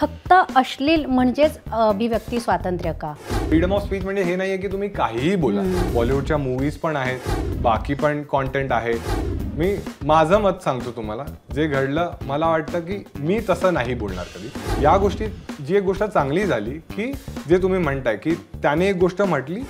फक्त अश्लील म्हणजेच अभिव्यक्ती स्वातंत्र्य का? फ्रीडम ऑफ स्पीच म्हणजे हे नाहीये की तुम्ही काहीही बोला. बॉलिवूडच्या मूवीज पण आहेत, बाकी पण कॉन्टेंट आहे. मी माझं मत सांगतो तुम्हाला, जे घडलं मला वाटतं की मी तसं नाही बोलणार कधी. या गोष्टीत जी एक गोष्ट चांगली झाली की जे तुम्ही म्हणताय की त्याने एक गोष्ट म्हटली,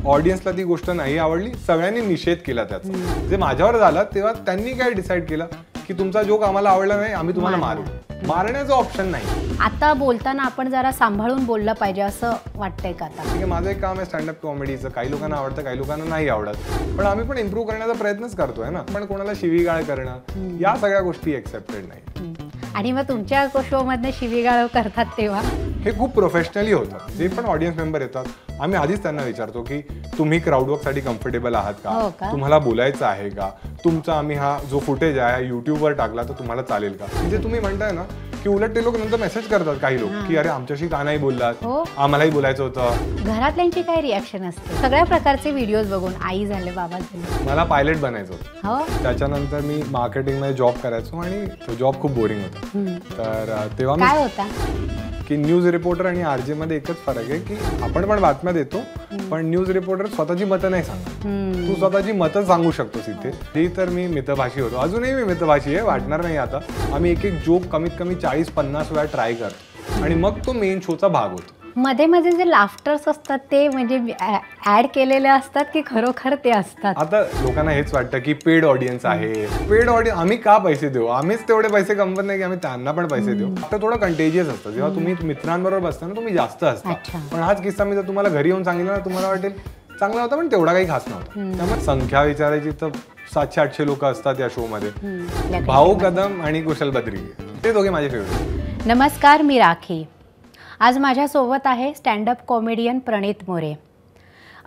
ऑडियन्सला ती गोष्ट नाही आवडली, सगळ्यांनी निषेध केला त्याचा. जे माझ्यावर झालं तेव्हा त्यांनी काय डिसाईड केलं की तुमचा जोक आम्हाला आवडला नाही, आम्ही तुम्हाला मारू. मारण्याचा ऑप्शन नाही. आता बोलताना आपण जरा सांभाळून बोललं पाहिजे असं वाटतंय का आता? ठीक आहे, माझं एक काम आहे स्टँडअप कॉमेडीचं. काही लोकांना आवडतं, काही लोकांना नाही आवडत, पण आम्ही पण इम्प्रूव्ह करण्याचा प्रयत्नच करतोय ना. पण कोणाला शिवीगाळ करणं या सगळ्या गोष्टी एक्सेप्टेड नाही. आणि मग तुमच्या शो मधनं शिवीगाळ करतात तेव्हा हे खूप प्रोफेशनली होतं. जे पण ऑडियन्स मेंबर येतात आम्ही आधीच त्यांना विचारतो की तुम्ही क्राऊडवर्कसाठी कम्फर्टेबल आहात का, तुम्हाला बोलायचं आहे का, तुमचा आम्ही हा जो फुटेज आहे युट्यूबवर टाकला तर तुम्हाला चालेल का. म्हणजे तुम्ही म्हणताय ना की उलट ते लोक नंतर मेसेज करतात काही लोक की अरे आमच्याशी का नाही बोललात, आम्हालाही बोलायचं होतं. घरातल्यांची काय रिॲक्शन असते सगळ्या प्रकारचे व्हिडिओज बघून? आई झाले, बाबा झाले. मला पायलट बनायचं होतं. त्याच्यानंतर मी मार्केटिंगमध्ये जॉब करायचो आणि तो जॉब खूप बोरिंग होता. तर तेव्हा काय होता की न्यूज रिपोर्टर आणि आरजे मध्ये एकच फरक आहे की आपण पण बातम्या देतो, पण न्यूज रिपोर्टर स्वतःची मतं नाही सांगत. तू स्वतःची मतं सांगू शकतोस इथे. ती तर मी मितभाषी होतो, अजूनही मी मितभाषी आहे, वाटणार नाही आता. आम्ही एक एक जोक कमीत कमी 40-50 वेळा ट्राय करतो आणि मग तो मेन शोचा भाग होतो. मध्ये मध्ये जे लाफ्टर्स असतात ते म्हणजे ऍड केलेले असतात की खरोखर ते असतात? आता लोकांना हेच वाटतं की पेड ऑडियन्स आहे. पेड ऑडियन्स आम्ही का पैसे देऊ? आम्हीच तेवढे पैसे कमवत नाही की आम्ही त्यांना पण पैसे देऊ. आता थोडं कंटेजियस असतं. जेव्हा तुम्ही मित्रांबरोबर बसता ना तुम्ही जास्त असता. पण हाच किस्सा मी जर तुम्हाला घरी येऊन सांगितलं ना तुम्हाला वाटेल चांगला होता पण तेवढा काही खास नव्हता. त्यामुळे संख्या विचारायची तर 700-800 लोक असतात या शो मध्ये. भाऊ कदम आणि कुशल बद्री ते दोघे माझे फेवरेट. नमस्कार, मी राखी. आज माझ्यासोबत आहे स्टँडअप कॉमेडियन प्रणित मोरे.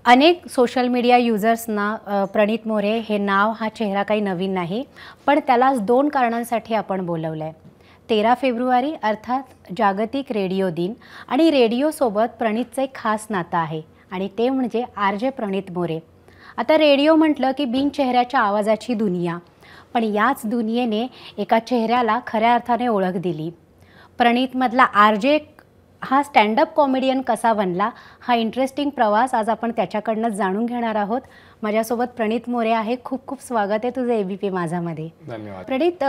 अनेक सोशल मीडिया युजर्सना प्रणित मोरे हे नाव, हा चेहरा काही नवीन नाही, पण त्याला 2 कारणांसाठी आपण बोलवलं आहे. 13 फेब्रुवारी अर्थात जागतिक रेडिओ दिन, आणि रेडिओसोबत प्रणितचं एक खास नातं आहे आणि ते म्हणजे आरजे प्रणित मोरे. आता रेडिओ म्हटलं की बिन चेहऱ्याच्या आवाजाची दुनिया, पण याच दुनियेने एका चेहऱ्याला खऱ्या अर्थाने ओळख दिली. प्रणितमधला आरजे हा स्टँडअप कॉमेडियन कसा बनला, हा इंटरेस्टिंग प्रवास आज आपण त्याच्याकडनंच जाणून घेणार आहोत. माझ्यासोबत प्रणित मोरे आहे. खूप खूप स्वागत आहे तुझं ABP माझामध्ये. धन्यवाद. प्रणित,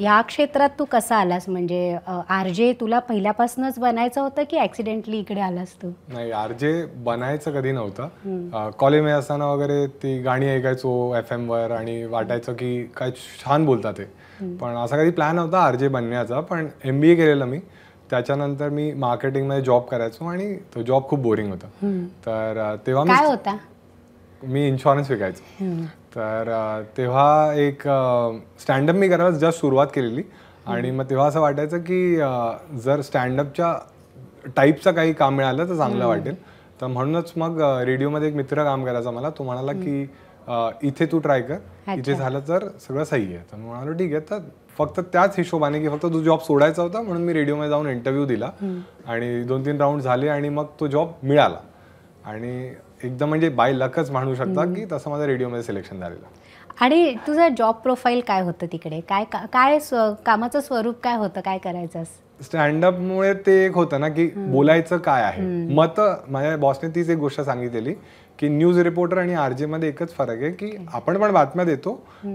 ह्या क्षेत्रात तू कसा आलास? म्हणजे आरजे तुला पहिल्यापासूनच बनायचं होतं की ॲक्सिडेंटली इकडे आलास तू? नाही, आरजे बनायचं कधी नव्हतं. कॉलेजमध्ये असताना वगैरे ती गाणी ऐकायचो FM वर आणि वाटायचं की काय छान बोलतात ते, पण असा कधी प्लॅन नव्हता आरजे बनण्याचा. पण MBA केलेलं मी. त्याच्यानंतर मी मार्केटिंगमध्ये जॉब करायचो आणि तो जॉब खूप बोरिंग होता. तर तेव्हा काय होता? मी इन्शुरन्स विकायचो. तर तेव्हा एक स्टँडअप मी करायला जस्ट सुरुवात केलेली आणि मग तेव्हा असं वाटायचं की जर स्टँडअपच्या टाईपचं काही काम मिळालं तर चांगलं वाटेल. तर म्हणूनच मग रेडिओमध्ये एक मित्र काम करायचा मला. तो म्हणाला की इथे तू ट्राय कर, इथे झालं तर सगळं सही आहे. तर मी म्हणालो ठीक आहे. तर फक्त त्याच हिशोबाने की फक्त तो जॉब सोडायचा होता म्हणून मी रेडिओमध्ये जाऊन इंटरव्ह्यू दिला आणि 2-3 राऊंड झाले आणि मग तो जॉब मिळाला. आणि एकदम म्हणजे बाय लकच म्हणू शकता की तसं माझं रेडिओमध्ये सिलेक्शन झालेलं. आणि तुझं जॉब प्रोफाईल काय होतं तिकडे? काय काय कामाचं स्वरूप काय होतं? काय करायचंस? स्टँडअपमुळे ते एक होतं ना की बोलायचं काय आहे. मतं, माझ्या बॉसने तीच एक गोष्ट सांगितलेली की न्यूज रिपोर्टर आणि आरजे मध्ये एकच फरक आहे की आपण पण बातम्या देतो,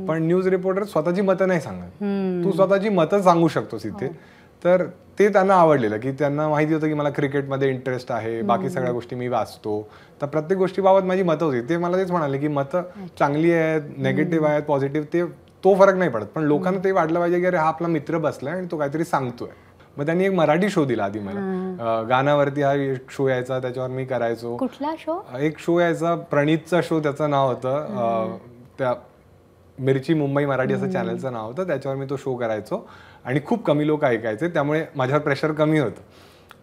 पण न्यूज रिपोर्टर स्वतःची मतं नाही सांगत. तू स्वतःची मतं सांगू शकतोस इथे. तर ते त्यांना आवडलेलं की त्यांना माहिती होतं की मला क्रिकेटमध्ये इंटरेस्ट आहे, बाकी सगळ्या गोष्टी मी वाचतो. तर प्रत्येक गोष्टीबाबत माझी मतं होती. ते मला तेच म्हणाले की मतं चांगली आहेत, नेगेटिव्ह आहेत, पॉझिटिव्ह, तो फरक नाही पडत, पण लोकांना ते वाटलं पाहिजे की अरे हा आपला मित्र बसलाय आणि तो काहीतरी सांगतोय. मग त्यांनी एक मराठी शो दिला आधी मला. गाण्यावरती हा शो यायचा, त्याच्यावर मी करायचो. कुठला शो? एक शो यायचा प्रणितचा शो, त्याचं नाव होतं. त्या मिरची मुंबई मराठी असं चॅनलचं नाव होतं. त्याच्यावर मी तो शो करायचो आणि खूप कमी लोक ऐकायचे, त्यामुळे माझ्यावर प्रेशर कमी होतं.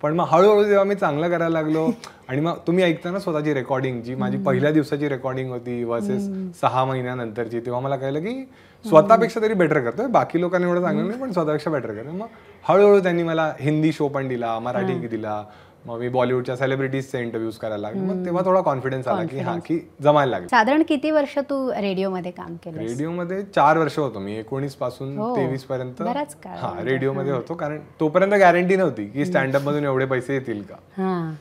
पण मग हळूहळू जेव्हा मी चांगलं करायला लागलो आणि मग तुम्ही ऐकता ना स्वतःची रेकॉर्डिंग, जी माझी पहिल्या दिवसाची रेकॉर्डिंग होती वर्सेस 6 महिन्यानंतरची, तेव्हा मला कळलं की स्वतःपेक्षा तरी बेटर करतोय. बाकी लोकांना एवढं चांगलं नाही पण स्वतःपेक्षा बेटर करतोय. मग हळूहळू त्यांनी मला हिंदी शो पण दिला, मराठी दिला, मग मी बॉलिवूडच्या सेलिब्रिटीजचे इंटरव्ह्यूज करायला लागलो. मग तेव्हा थोडा कॉन्फिडन्स आला की की जमायला लागलं. साधारण किती वर्ष तू रेडिओमध्ये काम केलं? रेडिओमध्ये 4 वर्ष होतो मी, 19 पासून 23 पर्यंत. बराच काळ. हा, रेडिओमध्ये होतो, कारण तोपर्यंत गॅरंटी नव्हती की स्टँडअप मधून एवढे पैसे येतील का.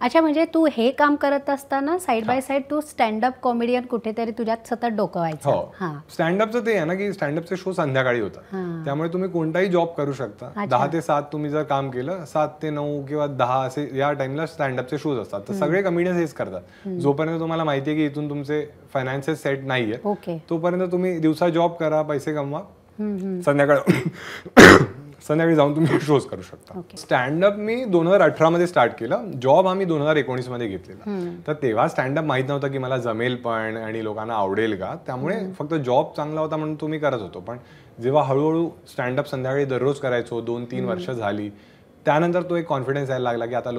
अच्छा, म्हणजे तू हे काम करत असताना साईड बाय साईड तू स्टँडअप कॉमेडियन कुठेतरी तुझ्यात सतत डोकं व्हायचं. हो, स्टँडअपचं ते आहे ना की स्टँडअपचे शो संध्याकाळी होतात, त्यामुळे तुम्ही कोणताही जॉब करू शकता. 10 ते 7 तुम्ही जर काम केलं, 7 ते 9 किंवा 10 असे या टाइमला स्टँडअपचे शोज असतात. तर सगळे कॉमेडियन्स हेच करतात. जोपर्यंत तुम्हाला माहितीये की इथून तुमचे फायनान्सेस सेट नाहीये तोपर्यंत तुम्ही दिवसा जॉब करा, पैसे कमवा, संध्याकाळी जाऊन तुम्ही शोज करू शकता. स्टँडअप मी 2018 मध्ये स्टार्ट केलं. जॉब आम्ही 2019 मध्ये घेतलेला. तर तेव्हा स्टँडअप माहित नव्हतं की मला जमेल पण आणि लोकांना आवडेल का, त्यामुळे फक्त जॉब चांगला होता म्हणून तुम्ही करत होतो. पण जेव्हा हळूहळू स्टँडअप संध्याकाळी दररोज करायचो, 2-3 वर्ष झाली, त्यानंतर तो एक कॉन्फिडन्स यायला लागला की आता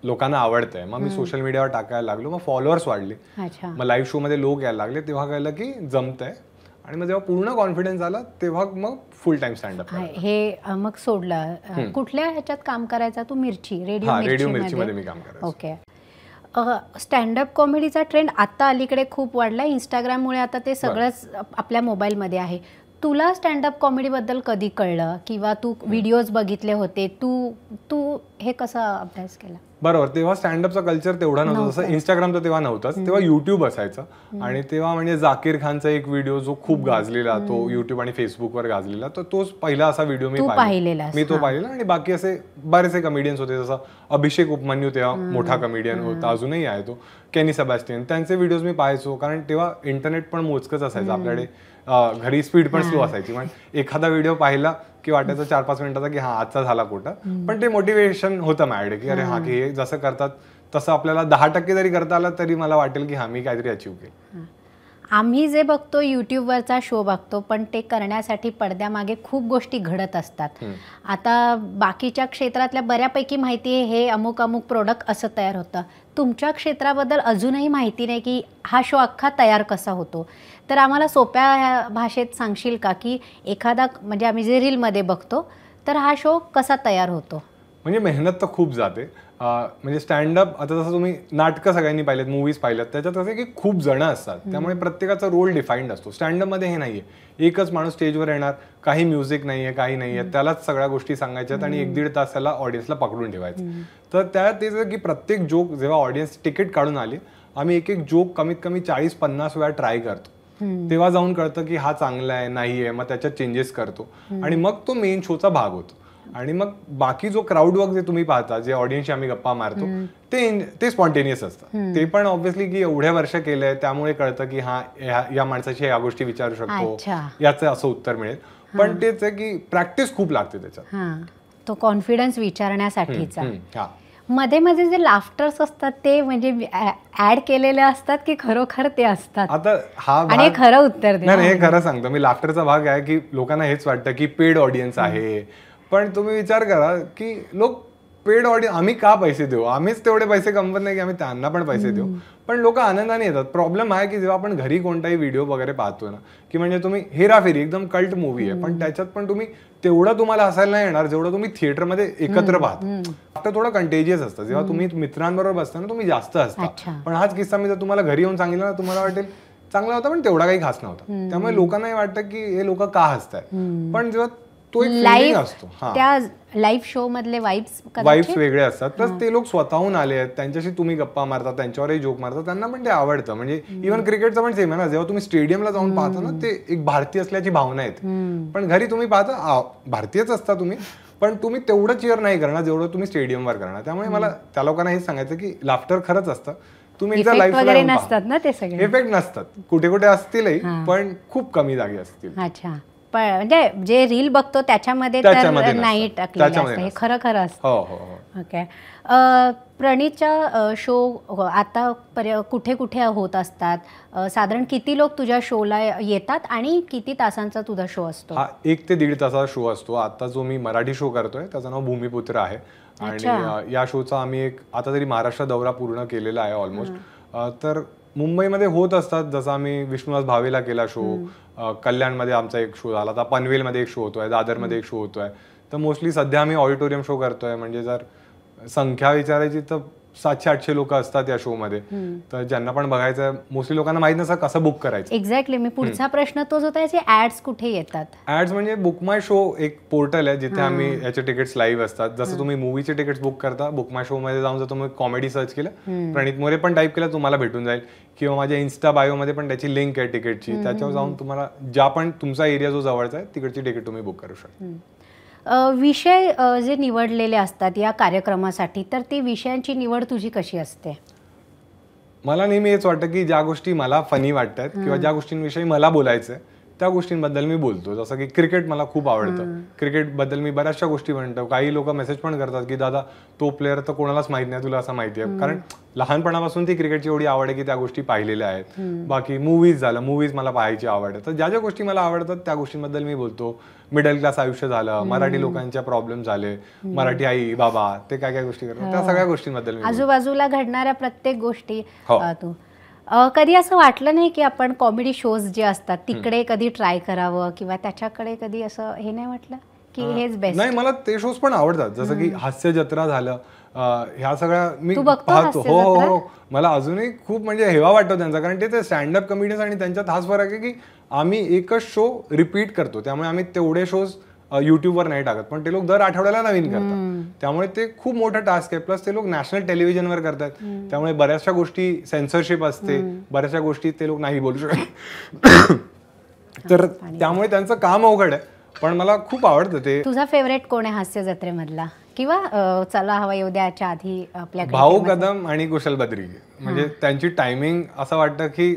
लोकांना आवडतंय. मग मी सोशल मीडियावर टाकायला लागलो, मग फॉलोअर्स वाढले, मग लाईव्ह शो मध्ये लोक यायला लागले. तेव्हा कळलं की जमतंय. आणि मग जेव्हा पूर्ण कॉन्फिडन्स आला तेव्हा मग फुल टाइम स्टँडअप हे मग सोडलं. कुठल्या ह्याच्यात काम करायचा तू? मिरची, रेडिओ मिरचीमध्ये मी काम करायचो. ओके. स्टँडअप कॉमेडीचा ट्रेंड आता अलीकडे खूप वाढला. इंस्टाग्राममुळे आता ते सगळंच आपल्या मोबाईलमध्ये आहे. तुला स्टँडअप कॉमेडीबद्दल कधी कळलं किंवा तू व्हिडिओज बघितले होते, तू हे कसा अभ्यास केला? बरोबर, तेव्हा स्टँडअपचं कल्चर तेवढा नव्हतं. जसं इंस्टाग्राम तर तेव्हा नव्हतंच, तेव्हा युट्यूब असायचं. आणि तेव्हा म्हणजे जाकीर खानचा एक व्हिडिओ जो खूप गाजलेला, तो युट्यूब आणि फेसबुकवर गाजलेला, तर तोच पहिला असा व्हिडिओ मी पाहिलेला. आणि बाकी असे बरेचसे कमेडियन्स होते, जसं अभिषेक उपमन्यू तेव्हा मोठा कमेडियन होता, अजूनही आहे तो, केनी सेबॅस्टियन, त्यांचे व्हिडिओज मी पाहायचो. कारण तेव्हा इंटरनेट पण मोजकच असायचं आपल्याकडे, घरी स्पीड पण स्लो असायची. पण एखादा व्हिडिओ पाहिला की वाटायचं 4-5 मिनिटाचा की हा आजचा झाला कोटा. पण ते मोटिवेशन होतं माझ्याकडे की अरे हा, की हे जसं करतात तसं आपल्याला 10% जरी करता आलं तरी मला वाटेल की हा मी काहीतरी अचीव्ह केलं. आम्ही जे बघतो यूट्यूबवरचा शो बघतो, पण ते करण्यासाठी पडद्यामागे खूप गोष्टी घडत असतात. आता बाकीच्या क्षेत्रातल्या बऱ्यापैकी माहिती आहे, हे अमुक अमुक प्रोडक्ट असं तयार होतं. तुमच्या क्षेत्राबद्दल अजूनही माहिती नाही की हा शो अख्खा तयार कसा होतो. तर आम्हाला सोप्या भाषेत सांगशील का की एखादा, म्हणजे आम्ही जे रीलमध्ये बघतो, तर हा शो कसा तयार होतो? म्हणजे मेहनत तर खूप जाते. म्हणजे स्टँडअप, आता जसं तुम्ही नाटकं सगळ्यांनी पाहिलेत, मूवीज पाहिल्यात, त्याच्यात असं की खूप जण असतात, त्यामुळे प्रत्येकाचा रोल डिफाईन्ड असतो. स्टँडअपमध्ये हे नाहीये, एकच माणूस स्टेजवर येणार, काही म्युझिक नाहीये, काही नाहीये, त्यालाच सगळ्या गोष्टी सांगायच्यात आणि 1-1.5 तास त्याला ऑडियन्सला पकडून ठेवायचं. तर त्यात तेच की प्रत्येक जोक जेव्हा ऑडियन्स तिकीट काढून आली, आम्ही एक जोक कमीत कमी 40-50 वेळा ट्राय करतो. तेव्हा जाऊन कळतं की हा चांगला आहे, नाहीये, मग त्याच्यात चेंजेस करतो आणि मग तो मेन शोचा भाग होतो. आणि मग बाकी जो क्राऊड वर्क जे तुम्ही पाहता, जे ऑडियन्सशी आम्ही गप्पा मारतो, ते स्पॉन्टेनियस असतं. ते पण ऑब्व्हियसली की एवढ्या वर्ष केलंय त्यामुळे कळतं की हा, या माणसाची या गोष्टी विचारू शकतो, याचं असं उत्तर मिळेल. पण तेच आहे की प्रॅक्टिस खूप लागते त्याच्यात, तो कॉन्फिडन्स विचारण्यासाठीचा. मध्ये मध्ये जे लाफ्टर्स असतात ते म्हणजे ऍड केलेले असतात की खरोखर ते असतात? आता हा आणि खरं उत्तर दे. नाही, हे खरं सांगतो मी. लाफ्टरचा भाग आहे की लोकांना हेच वाटतं की पेड ऑडियन्स आहे, पण तुम्ही विचार करा की लोक पेड ऑडियन्स, आम्ही का पैसे देऊ? आम्हीच तेवढे पैसे कमवत नाही की आम्ही त्यांना पण पैसे देऊ. पण लोक आनंदाने येतात. प्रॉब्लेम आहे की जेव्हा आपण घरी कोणताही व्हिडिओ वगैरे पाहतो ना, की म्हणजे तुम्ही हेराफेरी एकदम कल्ट मूवी आहे, पण त्याच्यात पण तुम्ही तेवढं तुम्हाला हसायला नाही येणार जेवढं तुम्ही थिएटरमध्ये एकत्र पाहता. आता थोडं कंटेजियस असतं. जेव्हा तुम्ही मित्रांबरोबर बसता ना, तुम्ही जास्त हसता. पण हाच किस्सा मी जर तुम्हाला घरी येऊन सांगितलं ना, तुम्हाला वाटेल चांगला होता पण तेवढा काही खास नव्हता. त्यामुळे लोकांनाही वाटतं की हे लोक का हसतायत. पण जेव्हा तो एक फीलिंग असतो, त्या लाईव्ह शो मधले वाइब्स वेगळे असतात. तर ते लोक स्वतःहून आले आहेत, त्यांच्याशी तुम्ही गप्पा मारता, त्यांच्यावरही जोक मारता, त्यांना पण ते आवडतं. म्हणजे इव्हन क्रिकेटचं पण सेम आहे ना, जेव्हा तुम्ही स्टेडियमला जाऊन पाहता ना, ते एक भारतीय असल्याची भावना येते. पण घरी तुम्ही पाहता भारतीयच असता तुम्ही, पण तुम्ही तेवढं चिअर नाही करणार जेवढं तुम्ही स्टेडियमवर करणार. त्यामुळे मला त्या लोकांना हेच सांगायचं की लाफ्टर खरंच असतं. तुम्ही एकदा लाईव्ह नसतात ना, ते सगळे इफेक्ट नसतात, कुठे कुठे असतीलही पण खूप कमी जागी असतील. अच्छा, म्हणजे जे रील बघतो त्याच्यामध्ये नाही टाकलेलं असतं, हे खरं खरं असतं. ओके. प्रणीतच्या शो आता कुठे कुठे होत असतात? साधारण किती लोक तुझ्या शोला येतात आणि किती तासांचा तुझा शो असतो? हा 1 ते 1.5 तासाचा शो असतो. आता जो मी मराठी शो करतोय त्याचं नाव भूमिपुत्र आहे. आणि या शोचा आम्ही आता तरी महाराष्ट्र दौरा पूर्ण केलेला आहे ऑलमोस्ट. तर मुंबईमध्ये होत असतात, जसं आम्ही विष्णुदास भावेला केला शो, कल्याणमध्ये आमचा एक शो झाला, आता पनवेलमध्ये एक शो होतोय, दादरमध्ये एक शो होतोय. तर मोस्टली सध्या आम्ही ऑडिटोरियम शो करतोय. म्हणजे जर संख्या विचारायची तर 700-800 लोक असतात या शो मध्ये. तर ज्यांना पण बघायचं मोस्टली लोकांना माहित नसतं कसं बुक करायचं. एक्झॅक्टली, मी पुढचा प्रश्न तोच होता, याचे ऍड्स कुठे येतात? ऍड्स म्हणजे बुक माय शो एक पोर्टल आहे जिथे आम्ही याचे तिकीट्स लाईव्ह असतात. जसं तुम्ही मूवीचे तिकीट्स बुक करता, बुक माय शो मध्ये जाऊन जर तुम्ही कॉमेडी सर्च केलं, प्रणित मोरे पण टाईप केलं तुम्हाला भेटून जाईल, किंवा माझ्या इन्स्टा बायो मध्ये पण त्याची लिंक आहे तिकीटची, त्याच्यावर जाऊन तुम्हाला ज्या पण तुमचा एरिया जो जवळचा आहे तिकडची तिकीट तुम्ही बुक करू शकता. विषय जे निवडलेले असतात या कार्यक्रमासाठी, तर ती विषयांची निवड तुझी कशी असते? मला नेहमी हेच वाटतं की ज्या गोष्टी मला फनी वाटतात किंवा ज्या गोष्टींविषयी मला बोलायचं आहे त्या गोष्टींबद्दल मी बोलतो. जसं की क्रिकेट मला खूप आवडतं, क्रिकेटबद्दल मी बऱ्याचशा गोष्टी म्हणतो. काही लोक मेसेज पण करतात की दादा तो प्लेअर तर कोणालाच माहित नाही, तुला असं माहिती आहे, कारण लहानपणापासून ती क्रिकेटची एवढी आवड आहे की त्या गोष्टी पाहिलेल्या आहेत. बाकी मूवीज झालं, मूवीज मला पाहायची आवड आहे, तर ज्या ज्या गोष्टी मला आवडतात त्या गोष्टींबद्दल मी बोलतो. मिडल क्लास आयुष्य झालं, मराठी लोकांच्या प्रॉब्लेम झाले, मराठी आई बाबा ते काय काय गोष्टी करतात, त्या सगळ्या गोष्टींबद्दल मी आजूबाजूला घडणाऱ्या प्रत्येक गोष्टी. तू कधी असं वाटलं नाही की आपण कॉमेडी शोज जे असतात तिकडे कधी ट्राय करावं, किंवा त्याच्याकडे कधी असं हे नाही वाटलं की हेच बेस्ट? नाही, मला ते शोज पण आवडतात, जसं की हास्य जत्रा झालं, ह्या सगळ्या मी तू बघतो पाहतो. हास्य हो जत्रा? हो, मला अजूनही खूप म्हणजे हेवा वाटतो त्यांचा, कारण ते स्टँडअप कॉमेडियन्स आणि त्यांच्यात हाच फरक आहे की आम्ही एकच शो रिपीट करतो, त्यामुळे आम्ही तेवढे शोज युट्यूबवर नाही टाकत, पण ते लोक दर आठवड्याला नवीन करतात, त्यामुळे ते खूप मोठं टास्क आहे. प्लस ते लोक नॅशनल टेलिव्हिजनवर करतात, त्यामुळे बऱ्याचशा गोष्टी सेन्सरशिप असते, बऱ्याचशा गोष्टी ते लोक नाही बोलू शकत, तर त्यामुळे त्यांचं काम अवघड आहे, पण मला खूप आवडतं ते. तुझा फेवरेट कोण आहे हास्य जत्रेमधला, किंवा चला हवा येऊ द्याच्या आधी आपल्याकडे? भाऊ कदम आणि कुशल बद्री, म्हणजे त्यांची टायमिंग असं वाटतं की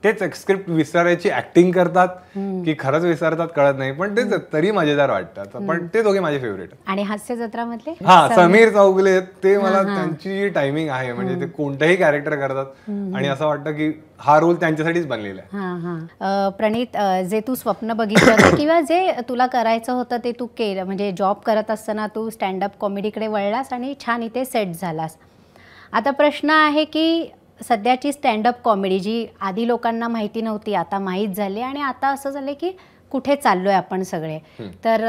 तेच स्क्रिप्ट विसरायची ऍक्टिंग करतात की खरंच विसरतात कळत नाही, पण तेच तरी मजेदार वाटतात. पण ते दोघे माझे फेवरेट. आणि हास्य जत्रा मधले? समीर चौगुले, ते मला त्यांची जी टायमिंग आहे, म्हणजे ते कोणतंही कॅरेक्टर करतात आणि असं वाटतं की हा रोल त्यांच्यासाठीच बनलेला आहे. प्रणित, जे तू स्वप्न बघितलं होतं किंवा जे तुला करायचं होतं ते तू केलं, म्हणजे जॉब करत असताना तू स्टँडअप कॉमेडीकडे वळलास आणि छान इथे सेट झालास. आता प्रश्न आहे की सध्याची स्टँडअप कॉमेडी जी आधी लोकांना माहिती नव्हती आता माहीत झाली, आणि आता असं झालं की कुठे चाललोय आपण सगळे, तर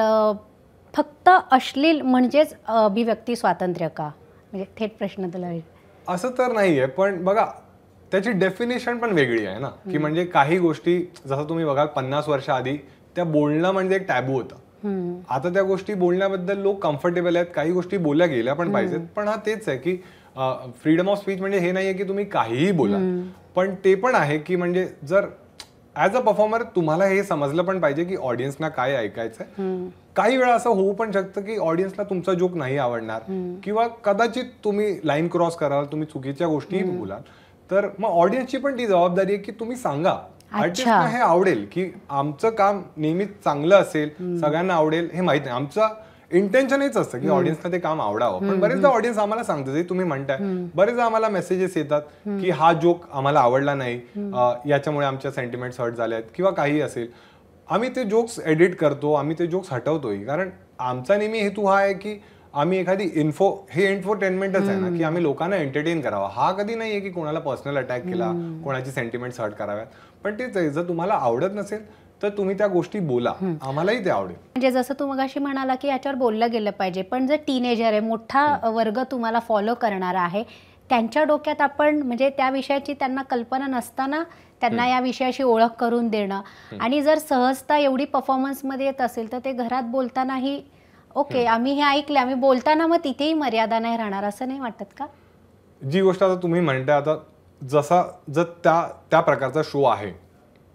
फक्त अश्लील म्हणजेच अभिव्यक्ती स्वातंत्र्य का? म्हणजे थेट प्रश्न तुला. असं तर नाहीये, पण बघा त्याची डेफिनेशन पण वेगळी आहे ना, की म्हणजे काही गोष्टी जसं तुम्ही बघाल 50 वर्ष आधी त्या बोलणं म्हणजे एक टॅबू होता, आता त्या गोष्टी बोलण्याबद्दल लोक कम्फर्टेबल आहेत, काही गोष्टी बोलल्या गेल्या पण पाहिजेत. पण हा तेच आहे की फ्रीडम ऑफ स्पीच म्हणजे हे नाहीये की तुम्ही काहीही बोला, पण ते पण आहे की म्हणजे जर ऍज अ परफॉर्मर तुम्हाला हे समजलं पण पाहिजे की ऑडियन्सना काय ऐकायचंय. काही वेळा असं होऊ पण शकतं की ऑडियन्सला तुमचा जोक नाही आवडणार, किंवा कदाचित तुम्ही लाईन क्रॉस कराल, तुम्ही चुकीच्या गोष्टीही बोलाल, तर मग ऑडियन्सची पण ती जबाबदारी आहे की तुम्ही सांगा आर्टिस्टना हे आवडेल, की आमचं काम नेहमीच चांगलं असेल, सगळ्यांना आवडेल हे माहित नाही. आमचं इंटेन्शन हेच असतं की ऑडियन्सला ते काम आवडावं, पण बरेचदा ऑडियन्स आम्हाला सांगतं, जे तुम्ही म्हणताय, बरेचदा आम्हाला मेसेजेस येतात की हा जोक आम्हाला आवडला नाही, याच्यामुळे आमच्या सेंटिमेंट्स हर्ट झाले आहेत किंवा काही असेल. आम्ही ते जोक्स एडिट करतो, आम्ही ते जोक्स हटवतोय, कारण आमचा नेहमी हेतू हा आहे की आम्ही एखादी हे एंटरटेनमेंटच आहे ना, की आम्ही लोकांना एंटरटेन करावा. हा कधी नाहीये की कोणाला पर्सनल अटॅक केला, कोणाची सेंटिमेंट्स हर्ट कराव्यात. पण तेच आहे, जर तुम्हाला आवडत नसेल तर तुम्ही त्या गोष्टी बोला, आम्हालाही ते आवडेल. म्हणजे जसं तू मगाशी म्हणाला की याच्यावर बोललं गेलं पाहिजे, पण जर टीनेजर आहे, मोठा वर्ग तुम्हाला फॉलो करणारा आहे, त्यांच्या डोक्यात आपण म्हणजे त्या विषयाची त्यांना कल्पना नसताना त्यांना या विषयाशी ओळख करून देणं, आणि जर सहजता एवढी परफॉर्मन्समध्ये येत असेल तर ते घरात बोलतानाही ओके आम्ही हे ऐकले, आम्ही बोलताना मग तिथेही मर्यादा नाही राहणार, असं नाही वाटत का? जी गोष्ट आता तुम्ही म्हणताय, आता जर त्या प्रकारचा शो आहे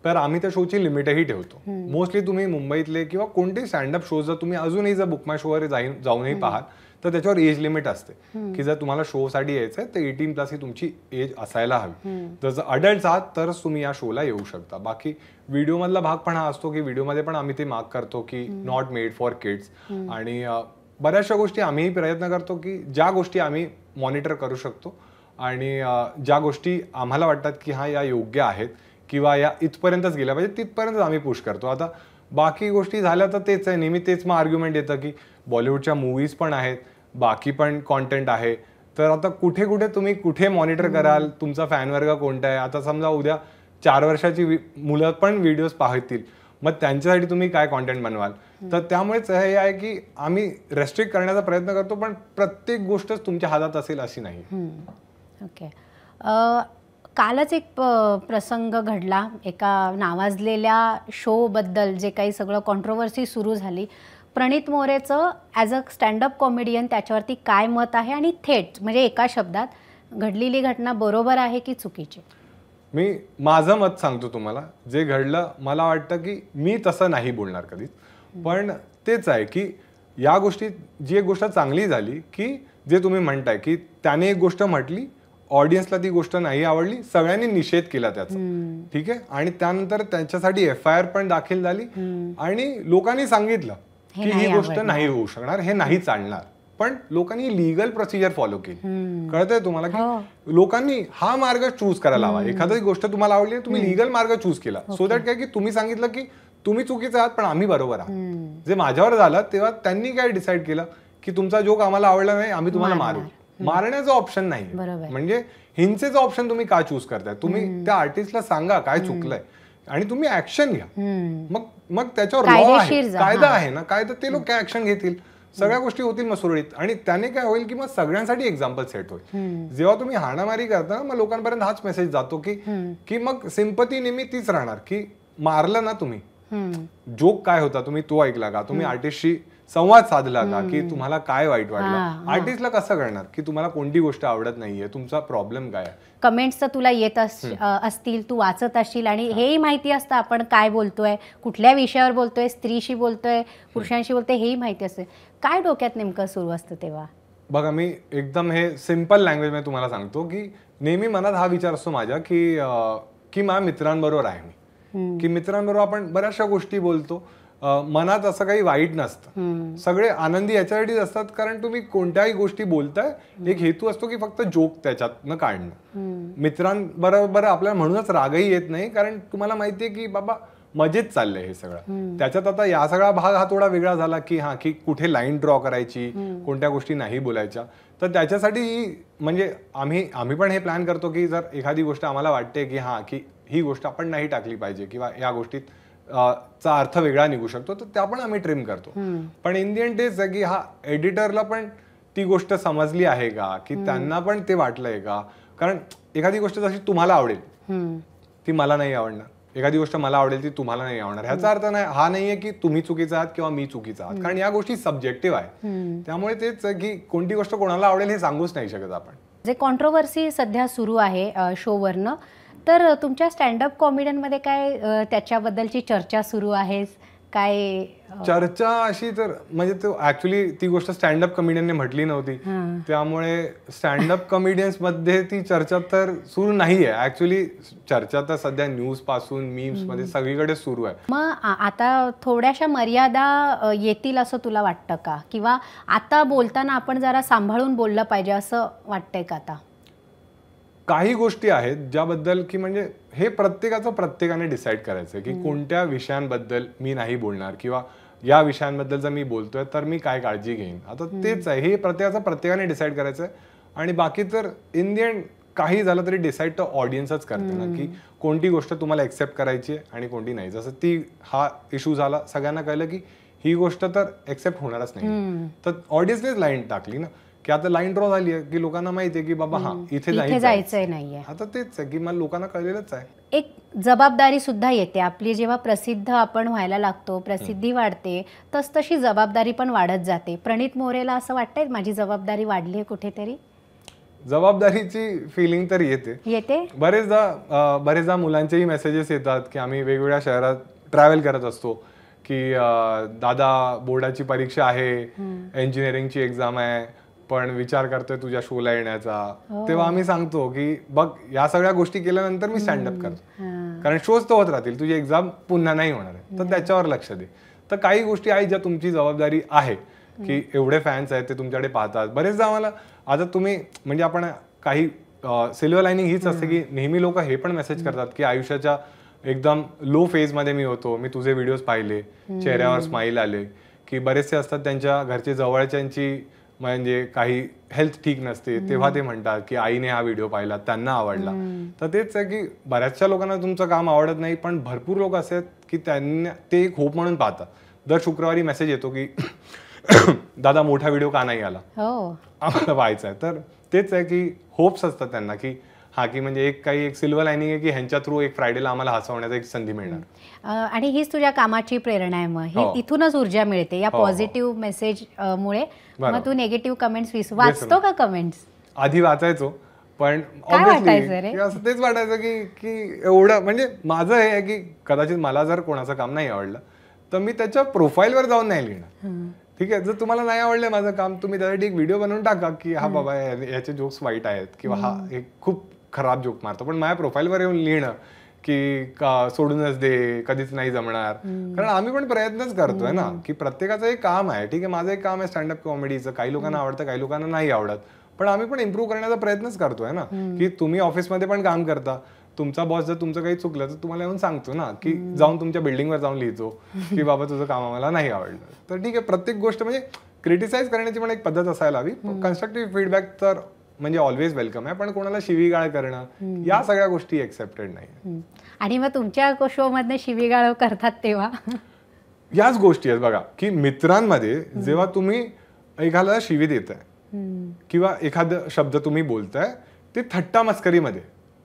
तर आम्ही त्या शोची लिमिटही ठेवतो. मोस्टली तुम्ही मुंबईतले किंवा कोणते स्टँडअप शो जर तुम्ही अजूनही जर बुक माय शोवर जाऊनही पाहाल तर त्याच्यावर एज लिमिट असते की जर तुम्हाला शोसाठी यायचंय तर 18+ ही तुमची एज असायला हवी. जर अडल्ट आहात तरच तुम्ही या शोला येऊ शकता. बाकी व्हिडिओमधला भाग पण हा असतो की व्हिडिओमध्ये पण आम्ही ते मार्क करतो की नॉट मेड फॉर किड्स, आणि बऱ्याचशा गोष्टी आम्हीही प्रयत्न करतो की ज्या गोष्टी आम्ही मॉनिटर करू शकतो आणि ज्या गोष्टी आम्हाला वाटतात की हा या योग्य आहेत किंवा या इथपर्यंतच गेल्या पाहिजे तिथपर्यंत आम्ही पुश करतो. आता बाकी गोष्टी झाल्या तर तेच आहे, नेहमी तेच मग आर्ग्युमेंट येतं की बॉलिवूडच्या मूवीज पण आहेत, बाकी पण कॉन्टेंट आहे, तर आता कुठे कुठे तुम्ही कुठे मॉनिटर कराल, तुमचा फॅन वर्ग कोणता आहे. आता समजा उद्या 4 वर्षाची मुलं पण व्हिडिओज पाहतील, मग त्यांच्यासाठी तुम्ही काय कॉन्टेंट बनवाल. तर त्यामुळेच हे आहे की आम्ही रेस्ट्रिक्ट करण्याचा प्रयत्न करतो, पण प्रत्येक गोष्टच तुमच्या हातात असेल अशी नाही. ओके. कालच एक प्रसंग घडला एका नावाजलेल्या शोबद्दल, जे काही सगळं कॉन्ट्रोवर्सी सुरू झाली. प्रणित मोरेचं ॲज अ स्टँडअप कॉमेडियन त्याच्यावरती काय मत आहे, आणि थेट म्हणजे एका शब्दात घडलेली घटना बरोबर आहे की चुकीची? मी माझं मत सांगतो तुम्हाला. जे घडलं मला वाटतं की मी तसं नाही बोलणार कधीच, पण तेच आहे की या गोष्टीत जी एक गोष्ट चांगली झाली की जे तुम्ही म्हणताय की त्याने एक गोष्ट म्हटली, ऑडियन्सला ती गोष्ट नाही आवडली, सगळ्यांनी निषेध केला त्याचा, ठीक आहे, आणि त्यानंतर त्यांच्यासाठी FIR पण दाखल झाली आणि लोकांनी सांगितलं की ही गोष्ट नाही होऊ शकणार, हे नाही चालणार. पण लोकांनी लिगल प्रोसिजर फॉलो केली. कळतंय तुम्हाला की लोकांनी हा मार्ग चूज करायला हवा. एखादी गोष्ट तुम्हाला आवडली, तुम्ही लिगल मार्ग चूज केला, सो दॅट काय की तुम्ही सांगितलं की तुम्ही चुकीचे आहात पण आम्ही बरोबर आहात. जे माझ्यावर झालं तेव्हा त्यांनी काय डिसाईड केलं की तुमचा जोक आम्हाला आवडला नाही, आम्ही तुम्हाला मारू. मारण्याचा ऑप्शन नाही. म्हणजे हिंसेचा ऑप्शन तुम्ही का चूज करताय? तुम्ही त्या आर्टिस्टला सांगा काय चुकलंय आणि तुम्ही ऍक्शन घ्या. मग त्याच्यावर लॉ आहे, कायदा आहे ना, कायदा ते लोक काय ऍक्शन घेतील, सगळ्या गोष्टी होतील मग सुरळीत. आणि त्याने काय होईल की मग सगळ्यांसाठी एक्झाम्पल सेट होईल. जेव्हा तुम्ही हाणामारी करता मग लोकांपर्यंत हाच मेसेज जातो की मग सिंपती नेहमी तीच राहणार की मारलं ना तुम्ही, जोक काय होता तुम्ही तो ऐकला का, तुम्ही आर्टिस्टशी संवाद साधला का, की तुम्हाला काय वाईट वाटलं. आर्टिस्टला कसं कळणार की तुम्हाला कोणती गोष्ट आवडत नाहीये, तुमचा प्रॉब्लेम काय आहे. कमेंट्स तर तुला येत असतील, तू वाचत असशील, आणि हेही माहिती असतं आपण काय बोलतोय, कुठल्या विषयावर बोलतोय, स्त्रीशी बोलतोय, पुरुषांशी बोलतोय, हेही माहिती असतं. काय डोक्यात नेमकं सुरू असतं तेव्हा? बघा, मी एकदम हे सिंपल लँग्वेज मध्ये तुम्हाला सांगतो की नेहमी मनात हा विचार असतो माझ्या की माझ्या मित्रांबरोबर आहे मी, की मित्रांबरोबर आपण बऱ्याचशा गोष्टी बोलतो, मनात असं काही वाईट नसतं, सगळे आनंदी याच्यासाठीच असतात. कारण तुम्ही कोणत्याही गोष्टी बोलताय, एक हेतू असतो की फक्त जोक त्याच्यातनं काढणं. मित्रांबरोबर आपल्याला म्हणूनच रागही येत नाही, कारण तुम्हाला माहितीये की बाबा मजेत चाललंय हे सगळं. त्याच्यात आता या सगळा भाग हा थोडा वेगळा झाला की की कुठे लाईन ड्रॉ करायची, कोणत्या गोष्टी नाही बोलायच्या. तर त्याच्यासाठी म्हणजे आम्ही पण हे प्लॅन करतो की जर एखादी गोष्ट आम्हाला वाटते की ही गोष्ट आपण नाही टाकली पाहिजे किंवा या गोष्टीत चा अर्थ वेगळा निघू शकतो, तर त्या पण आम्ही ट्रिम करतो. पण इन दी एंड तेच आहे की एडिटरला पण ती गोष्ट समजली आहे का, की त्यांना पण ते वाटलंय का. कारण एखादी गोष्ट जशी तुम्हाला आवडेल ती मला नाही आवडणार, एखादी गोष्ट मला आवडेल ती तुम्हाला नाही आवडणार. ह्याचा अर्थ हा नाहीये की तुम्ही चुकीचा आहात किंवा मी चुकीचा आहात, कारण या गोष्टी सब्जेक्टिव्ह आहे. त्यामुळे तेच की कोणती गोष्ट कोणाला आवडेल हे सांगूच नाही शकत आपण. जे कॉन्ट्रोवर्सी सध्या सुरू आहे शोवरनं, तर तुमच्या स्टँडअप कॉमेडियनमध्ये काय त्याच्याबद्दलची चर्चा सुरू आहे? काय चर्चा अशी तर म्हणजे तो ऍक्च्युली ती गोष्ट स्टँडअप कॉमेडियनने म्हटली नव्हती, त्यामुळे स्टँडअप कॉमेडियन्स मध्ये ती चर्चा तर सुरू नाहीये. ऍक्च्युली चर्चा तर सध्या न्यूज पासून मीम्स मध्ये सगळीकडे सुरू आहे. मग आता थोड्याशा मर्यादा येतील असं तुला वाटतं का, किंवा आता बोलताना आपण जरा सांभाळून बोललं पाहिजे असं वाटतंय का आता? काही गोष्टी आहेत ज्याबद्दल की म्हणजे हे प्रत्येकाने डिसाईड करायचं की कोणत्या विषयांबद्दल मी नाही बोलणार, किंवा या विषयांबद्दल जर मी बोलतोय तर मी काय काळजी घेईन. आता तेच आहे, हे प्रत्येकाने डिसाईड करायचं आहे. आणि बाकी तर इन दी एंड काही झालं तरी डिसाईड तर ऑडियन्सच करते ना, की कोणती गोष्ट तुम्हाला एक्सेप्ट करायची आहे आणि कोणती नाही. जसं हा इश्यू झाला, सगळ्यांना कळलं की ही गोष्ट तर एक्सेप्ट होणारच नाही, तर ऑडियन्सनेच लाईन टाकली ना, की आता लाईन ड्रॉ झाली आहे की लोकांना माहिती आहे की बाबा इथे जायचंय नाहीये. आता तेच आहे की मला लोकांना कळलेलंच आहे. एक जबाबदारी सुद्धा येते आपली, जेव्हा प्रसिद्ध आपण व्हायला लागतो, प्रसिद्धी वाढते, तशी जबाबदारी पण वाढत जाते. प्रणित मोरेला असं वाटतंय माझी जबाबदारी वाढली आहे कुठेतरी? जबाबदारीची फिलिंग तर येते. बरेचदा मुलांचेही मेसेजेस येतात की आम्ही वेगवेगळ्या शहरात ट्रॅव्हल करत असतो की दादा बोर्डाची परीक्षा आहे, इंजिनिअरिंगची एक्झाम आहे, पण विचार करतोय तुझ्या शोला येण्याचा. तेव्हा आम्ही सांगतो की बघ, या सगळ्या गोष्टी केल्यानंतर मी स्टँडअप करतो, कारण शोज तर होत राहतील, तुझी एक्झाम पुन्हा नाही होणार आहे, तर त्याच्यावर लक्ष दे. तर काही गोष्टी आहेत ज्या तुमची जबाबदारी आहे, की एवढे फॅन्स आहेत ते तुमच्याकडे पाहतात. बरेचदा आम्हाला आता तुम्ही म्हणजे आपण काही सिल्वर लाईनिंग हीच असते की नेहमी लोक हे पण मेसेज करतात की आयुष्याच्या एकदम लो फेज मध्ये मी होतो, मी तुझे व्हिडिओज पाहिले, चेहऱ्यावर स्माईल आले, की बरेचसे असतात त्यांच्या घरचे जवळच्यांची म्हणजे काही हेल्थ ठीक नसते तेव्हा ते म्हणतात की आईने हा व्हिडिओ पाहिला, त्यांना आवडला. तर तेच आहे की बऱ्याचशा लोकांना तुमचं काम आवडत नाही, पण भरपूर लोक असे आहेत की त्यांना ते एक होप म्हणून पाहतात. दर शुक्रवारी मेसेज येतो की दादा मोठा व्हिडिओ का नाही आला, आम्हाला पाहायचा आहे. तर तेच आहे की होप्स असतात त्यांना की हा की म्हणजे एक सिल्वर लाईनिंग आहे की ह्यांच्या थ्रू एक फ्रायडेला आम्हाला हसवण्याची एक संधी मिळणार. आणि हीच तुझ्या कामाची प्रेरणा आहे. मग ही तिथूनच ऊर्जा मिळते या पॉझिटिव्ह मेसेज मुळे. मग तू नेगेटिव्ह कमेंट्स वाचतो का? कमेंट्स आधी वाचायचो, पण असं तेच वाटायचं की एवढं म्हणजे माझं हे आहे की कदाचित मला जर कोणाचं काम नाही आवडलं तर मी त्याच्या प्रोफाईलवर जाऊन नाही लिहिणार. ठीक आहे, जर तुम्हाला नाही आवडलं माझं काम, तुम्ही त्यासाठी एक व्हिडिओ बनवून टाका की हा बाबा याचे जोक्स वाईट आहेत किंवा हा एक खूप खराब जोक मारतो, पण माझ्या प्रोफाईलवर येऊन लिहिणं की सोडूनच दे, कधीच नाही जमणार. कारण आम्ही पण प्रयत्नच करतोय ना की प्रत्येकाचं एक काम आहे. ठीक आहे, माझं एक काम आहे स्टँडअप कॉमेडीचं, काही लोकांना आवडतं काही लोकांना नाही आवडत, पण आम्ही पण इम्प्रूव्ह करण्याचा प्रयत्नच करतोय ना. की तुम्ही ऑफिसमध्ये पण काम करता, तुमचा बॉस जर तुमचं काही चुकलं तर तुम्हाला येऊन सांगतो ना की जाऊन तुमच्या बिल्डिंगवर जाऊन लिहितो की बाबा तुझं काम आम्हाला नाही आवडलं. तर ठीक आहे, प्रत्येक गोष्ट म्हणजे क्रिटिसाइज करण्याची पण एक पद्धत असायला हवी. कन्स्ट्रक्टिव्ह फीडबॅक तर म्हणजे ऑलवेज वेलकम आहे, पण कोणाला शिवीगाळ करणं या सगळ्या गोष्टी एक्सेप्टेड नाही. आणि मग तुमच्या शो मधनं शिवीगाळ करतात तेव्हा याच गोष्टी आहेत बघा की मित्रांमध्ये जेव्हा तुम्ही एखाद्याला शिवी देताय किंवा एखादा शब्द तुम्ही बोलताय ते थट्टा मस्करीमध्ये,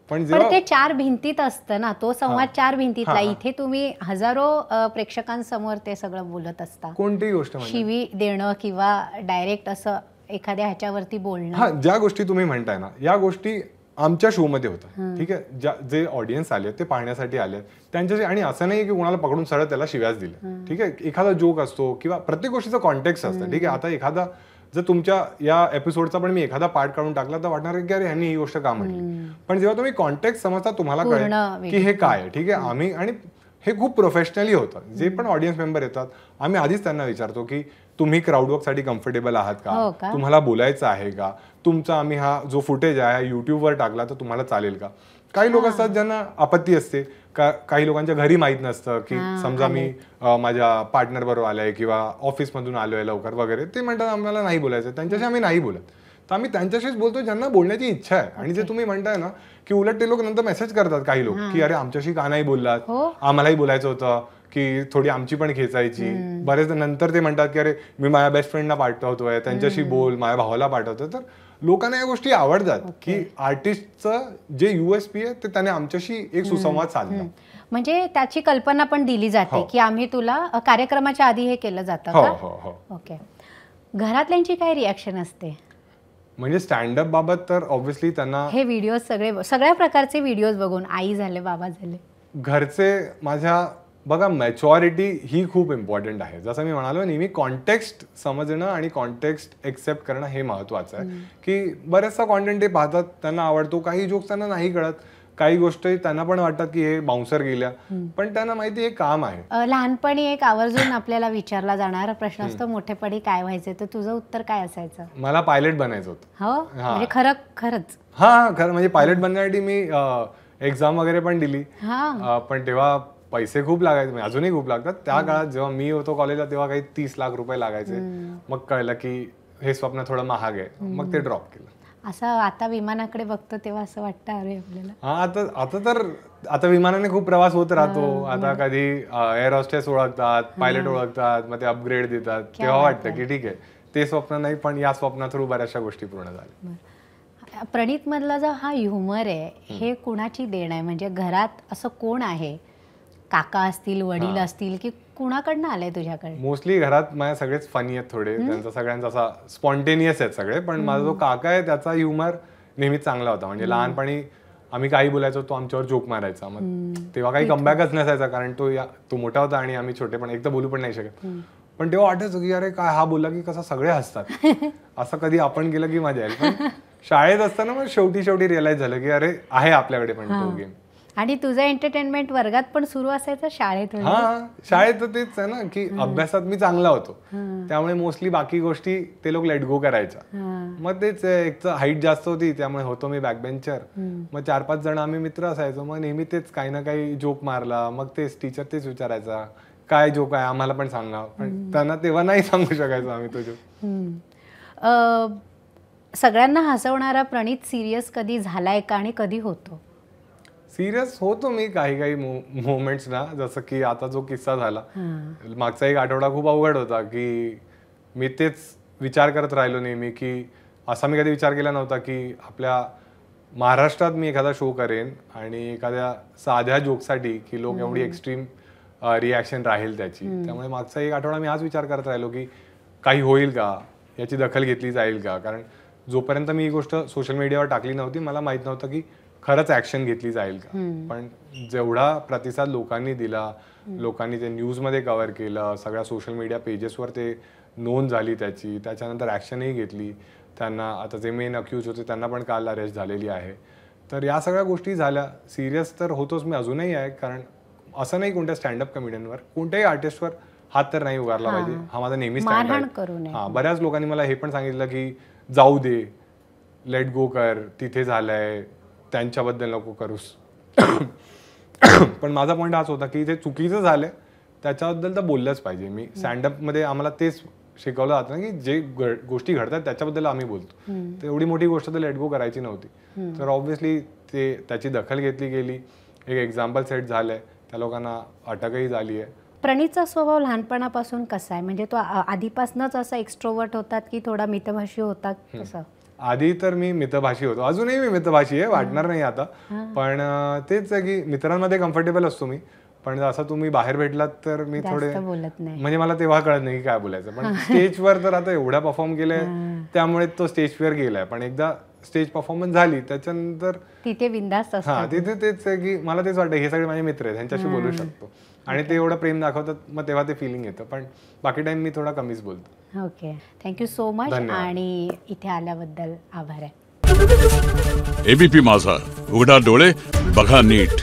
पण ते चार भिंतीत असतं ना, तो संवाद चार भिंतीतला. इथे तुम्ही हजारो प्रेक्षकांसमोर ते सगळं बोलत असता. कोणतीही गोष्ट शिवी देणं किंवा डायरेक्ट असं एखाद्या ह्याच्यावरती बोलणं, ज्या गोष्टी तुम्ही म्हणताय ना या गोष्टी आमच्या शो मध्ये होतात. ठीक आहे, जे ऑडियन्स आले ते पाहण्यासाठी आले त्यांच्याशी, आणि असं नाही की कोणाला पकडून सरळ त्याला शिव्याच दिल्या. ठीक आहे, एखादा जोक असतो किंवा प्रत्येक गोष्टीचं कॉन्टेक्स्ट असतं. ठीक आहे, आता एखादा जर तुमच्या या एपिसोडचा पण मी एखादा पार्ट काढून टाकला तर वाटणार की अरे ह्यांनी ही गोष्ट का म्हटली, पण जेव्हा तुम्ही कॉन्टेक्स्ट समजता तुम्हाला कळेल की हे काय आहे. ठीक आहे, आम्ही आणि हे खूप प्रोफेशनली होतं. जे पण ऑडियन्स मेंबर येतात आम्ही आधीच त्यांना विचारतो की तुम्ही क्राऊडवर्कसाठी कम्फर्टेबल आहात का, तुम्हाला बोलायचं आहे का, तुमचा आम्ही हा जो फुटेज आहे युट्यूबवर टाकला तर तुम्हाला चालेल का. काही लोक असतात ज्यांना आपत्ती असते, काही लोकांच्या घरी माहीत नसतं की समजा मी माझ्या पार्टनर बरोबर आलोय किंवा ऑफिसमधून आलोय लवकर वगैरे, ते म्हणतात आम्हाला नाही बोलायचं, त्यांच्याशी आम्ही नाही बोलत. तर आम्ही त्यांच्याशीच बोलतो ज्यांना बोलण्याची इच्छा आहे. आणि जे तुम्ही म्हणताय ना की उलट ते लोक नंतर मेसेज करतात काही लोक की अरे आमच्याशी का नाही बोललात, आम्हालाही बोलायचं होतं की थोडी आमची पण खेचायची. बरेच नंतर ते म्हणतात की अरे मी माझ्या बेस्ट फ्रेंडना पाठवतोय, त्यांच्याशी बोल, माझ्या भावाला पाठवतोय. तर लोकांना या गोष्टी आवडतात की आर्टिस्टचं जे USP आहे ते त्याने आमच्याशी एक सुसंवाद साधला. म्हणजे त्याची कल्पना पण दिली जाते की आम्ही तुला कार्यक्रमाच्या आधी हे केलं जातं का. ओके, घरातल्यांची काय रिॲक्शन असते? म्हणजे स्टँडअप बाबत तर ऑब्व्हियसली त्यांना हे व्हिडिओ सगळ्या प्रकारचे व्हिडिओज बघून, आई झाले बाबा झाले, घरचे माझ्या बघा मॅच्युरिटी ही खूप इम्पॉर्टंट आहे. जसं मी म्हणालो नेहमी कॉन्टेक्स्ट समजणं आणि कॉन्टेक्स्ट एक्सेप्ट करणं हे महत्वाचं आहे. की बरेचसा कॉन्टेंट ते पाहतात, त्यांना आवडतो, काही जोक्स त्यांना नाही कळत, काही गोष्टी त्यांना पण वाटतात की हे बाउन्सर गेल्या, पण त्यांना माहिती हे काम आहे. लहानपणी एक आवर्जून आपल्याला विचारला जाणारा प्रश्न असतो मोठेपणी काय व्हायचं, तर तुझं उत्तर काय असायचं? मला पायलट बनायचं होतं. हो, म्हणजे खरंच? खरं म्हणजे पायलट बनण्यासाठी मी एक्झाम वगैरे पण दिली, पण तेव्हा पैसे खूप लागायचे, अजूनही खूप लागतात. त्या काळात जेव्हा मी होतो कॉलेजला तेव्हा काही 30 लाख रुपये लागायचे. मग कळलं की हे स्वप्न थोडं महाग आहे, मग ते ड्रॉप केलं. असं आता विमानाकडे बघतो तेव्हा असं वाटतं अरे आपल्याला आता विमानाने खूप प्रवास होत राहतो. आता कधी एअर होस्टेस ओळखतात, पायलट ओळखतात, मग ते अपग्रेड देतात, तेव्हा वाटतं की ठीक आहे ते स्वप्न नाही, पण या स्वप्ना थ्रू बऱ्याचशा गोष्टी पूर्ण झाल्या. प्रणित मधला जो हा ह्युमर आहे हे कुणाची देण आहे? म्हणजे घरात असं कोण आहे, काका असतील, वडील असतील, की कुणाकडनं आलंय तुझ्याकडे? मोस्टली घरात माझ्या सगळेच फनी आहेत थोडे, त्यांचा सगळ्यांचा असा स्पॉन्टेनियस आहेत सगळे, पण माझा जो काका आहे त्याचा ह्युमर नेहमीच चांगला होता. म्हणजे लहानपणी आम्ही काही बोलायचो तो आमच्यावर जोक मारायचा, मग तेव्हा काही कमबॅकच नसायचा कारण तो मोठा होता आणि आम्ही छोटे, पण एक तर बोलू पण नाही शकत. पण तेव्हा वाटायचं की अरे काय हा बोलला की कसं सगळे हसतात, असं कधी आपण केलं की मजा येईल. पण शाळेत असताना मग शेवटी रिअलाइज झालं की अरे आहे आपल्याकडे पण तो गेम. आणि तुझं एंटरटेनमेंट वर्गात पण सुरू असायचं शाळेत? शाळेत तर तेच आहे ना की अभ्यासात मी चांगला होतो, त्यामुळे मोस्टली बाकी गोष्टी ते लोक लेट गो करायच्या. मग तेच एक तर हाईट जास्त होती त्यामुळे होतो मी बॅक बेंचर. मग 4-5 जण आम्ही मित्र असायचो, मग नेहमी तेच काही ना काही जोक मारला, मग तेच टीचर तेच विचारायचा काय जोक आहे आम्हाला पण सांगा, पण त्यांना तेव्हा नाही सांगू शकायचो आम्ही तो जोक. सगळ्यांना हसवणारा प्रणीत सिरियस कधी झालाय का आणि कधी होतो? सिरियस होतो मी काही काही मोमेंट्स ना, जसं की आता जो किस्सा झाला मागचा एक आठवडा खूप अवघड होता की मी तेच विचार करत राहिलो नेहमी की असा मी कधी विचार केला नव्हता की आपल्या महाराष्ट्रात मी एखादा शो करेन आणि एखाद्या साध्या जोकसाठी की लोक एवढी एक्स्ट्रीम रिॲक्शन राहील त्याची. त्यामुळे मागचा एक आठवडा मी हाच विचार करत राहिलो की काही होईल का, याची दखल घेतली जाईल का. कारण जोपर्यंत मी ही गोष्ट सोशल मीडियावर टाकली नव्हती मला माहीत नव्हतं की खरंच ॲक्शन घेतली जाईल का. पण जेवढा प्रतिसाद लोकांनी दिला, लोकांनी ते न्यूजमध्ये कव्हर केलं, सगळ्या सोशल मीडिया पेजेसवर ते नोंद झाली त्याची, त्याच्यानंतर ॲक्शनही घेतली. त्यांना आता जे मेन अक्यूज होते त्यांना पण काल अरेस्ट झालेली आहे. तर या सगळ्या गोष्टी झाल्या. सिरियस तर होतोच मी अजूनही आहे, कारण असं नाही कोणत्या स्टँडअप कॉमेडियनवर कोणत्याही आर्टिस्टवर हात तर नाही उगारला पाहिजे, हा माझा नेहमी स्टँड आहे. हां, बऱ्याच लोकांनी मला हे पण सांगितलं की जाऊ दे, लेट गो कर, तिथे झालंय, त्यांच्याबद्दल नको करूस. पण माझा पॉईंट हाच होता की ते चुकीचं झालंय त्याच्याबद्दल तर बोललंच पाहिजे. मी स्टँडअपमध्ये आम्हाला तेच शिकवलं जातं ना की जे गोष्टी घडतात त्याच्याबद्दल आम्ही बोलतो. तर एवढी मोठी गोष्ट तर लेट गो करायची नव्हती. तर ऑब्व्हियसली त्याची दखल घेतली गेली, एक एक्झाम्पल सेट झालंय, त्या लोकांना अटकही झाली आहे. प्रणीतचा स्वभाव लहानपणापासून कसा आहे? म्हणजे तो आधीपासूनच असा एक्स्ट्रोवर्ट होतात की थोडा मितभाषी होतात कसं? आधी तर मी मितभाषी होतो, अजूनही मी मितभाषी आहे, वाटणार नाही आता. पण तेच आहे की मित्रांमध्ये कम्फर्टेबल असतो मी, पण असं तुम्ही बाहेर भेटलात तर मी थोडे बोलत नाही, म्हणजे मला तेव्हा कळत नाही की काय बोलायचं. पण स्टेजवर तर आता एवढा परफॉर्म केलंय त्यामुळे तो स्टेजवर गेलाय. पण एकदा स्टेज परफॉर्मन्स झाली त्याच्यानंतर तिथे बिंदास्त असतात. हा, तिथे तेच आहे की मला तेच वाटतं हे सगळे माझे मित्र आहेत, त्यांच्याशी बोलू शकतो आणि ते एवढं प्रेम दाखवतात, मग तेव्हा ते फिलिंग येतं. पण बाकी टाइम मी थोडा कमीच बोलतो. ओके, थँक्यू सो मच आणि इथे आल्याबद्दल आभार आहे. एबीपी माझा, उघडा डोळे बघा नीट.